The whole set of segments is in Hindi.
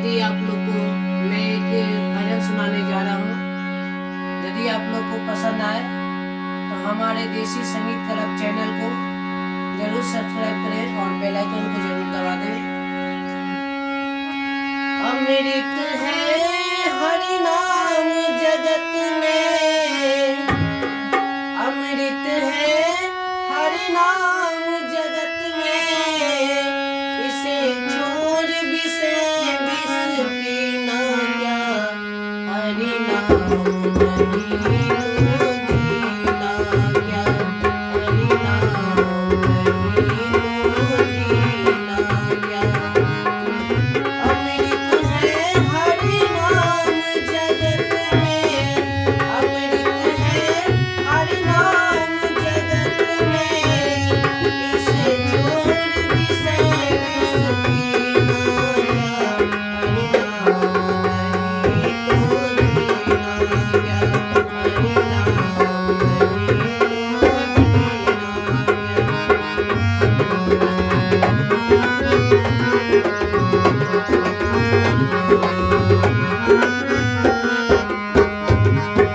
यदि आप लोग को मैं एक भजन सुनाने जा रहा हूँ। यदि आप लोग को पसंद आए तो हमारे देसी संगीत क्लब चैनल को जरूर सब्सक्राइब करें और बेल आइकन को जरूर दबा दें। अमृत है हरि नाम जगत में, अमृत है हरि नाम जगत में, इसे छोड़ विष पीना क्या, हरि नाम नहीं तो जीना क्या, हरि नाम नहीं तो जीना क्या। अमृत है हरि नाम जगत में, अमृत है हरि नाम जगत में, इसे छोड़ विष पीना क्या, हरि नाम नहीं तो जीना क्या, हरि नाम नहीं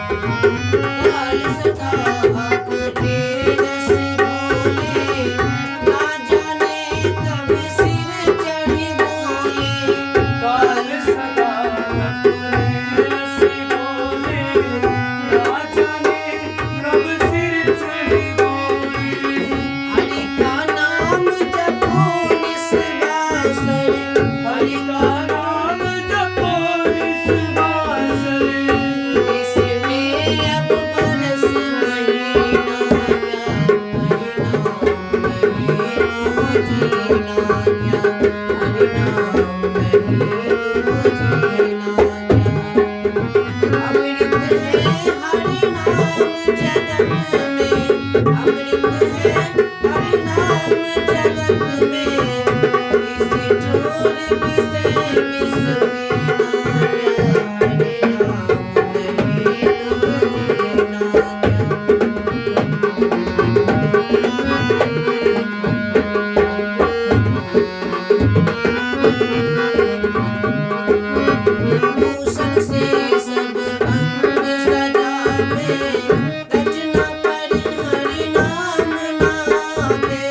काल सदा अपने रस बोले, ना जाने कब सिर चढ़ी बोले। काल सदा अपने रस बोले, ना जाने कब सिर चढ़ी बोले। हरि का नाम जपो निस्वासर, हरि का नाम जपो निस्वासर, इसमें अब बरस महीना क्या, हरि नाम नहीं तो जीना क्या, हरि नाम नहीं तो जीना क्या। अमृत है हरि नाम जगत में, अमृत है हरि नाम जगत में, इसे छोड़ विष पीना क्या, हरि नाम नहीं तो जीना क्या। भूषण से सब अंग सजावे, रचना पर हरि नाम नावे।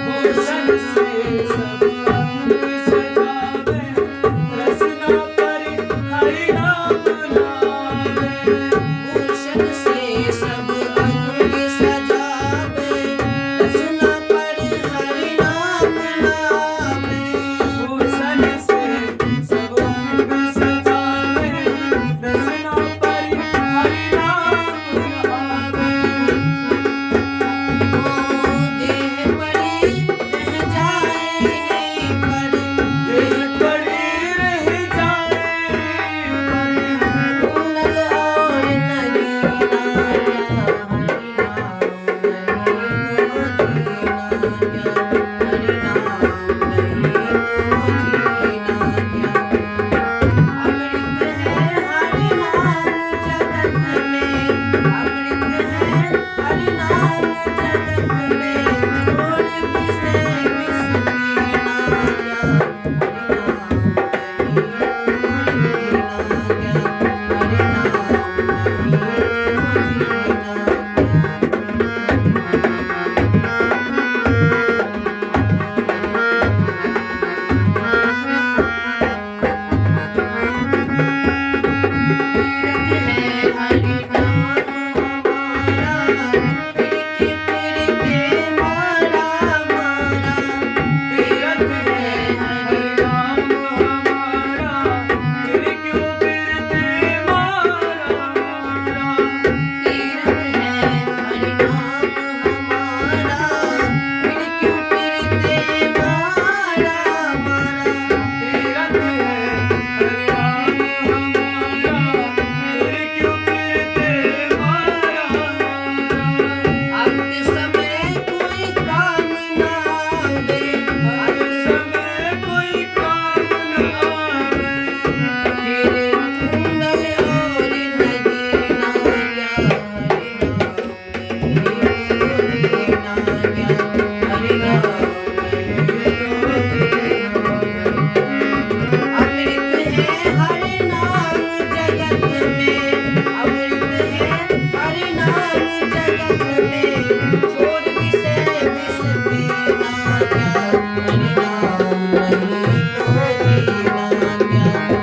भूषण से सब अंग सजावे, धान्यम्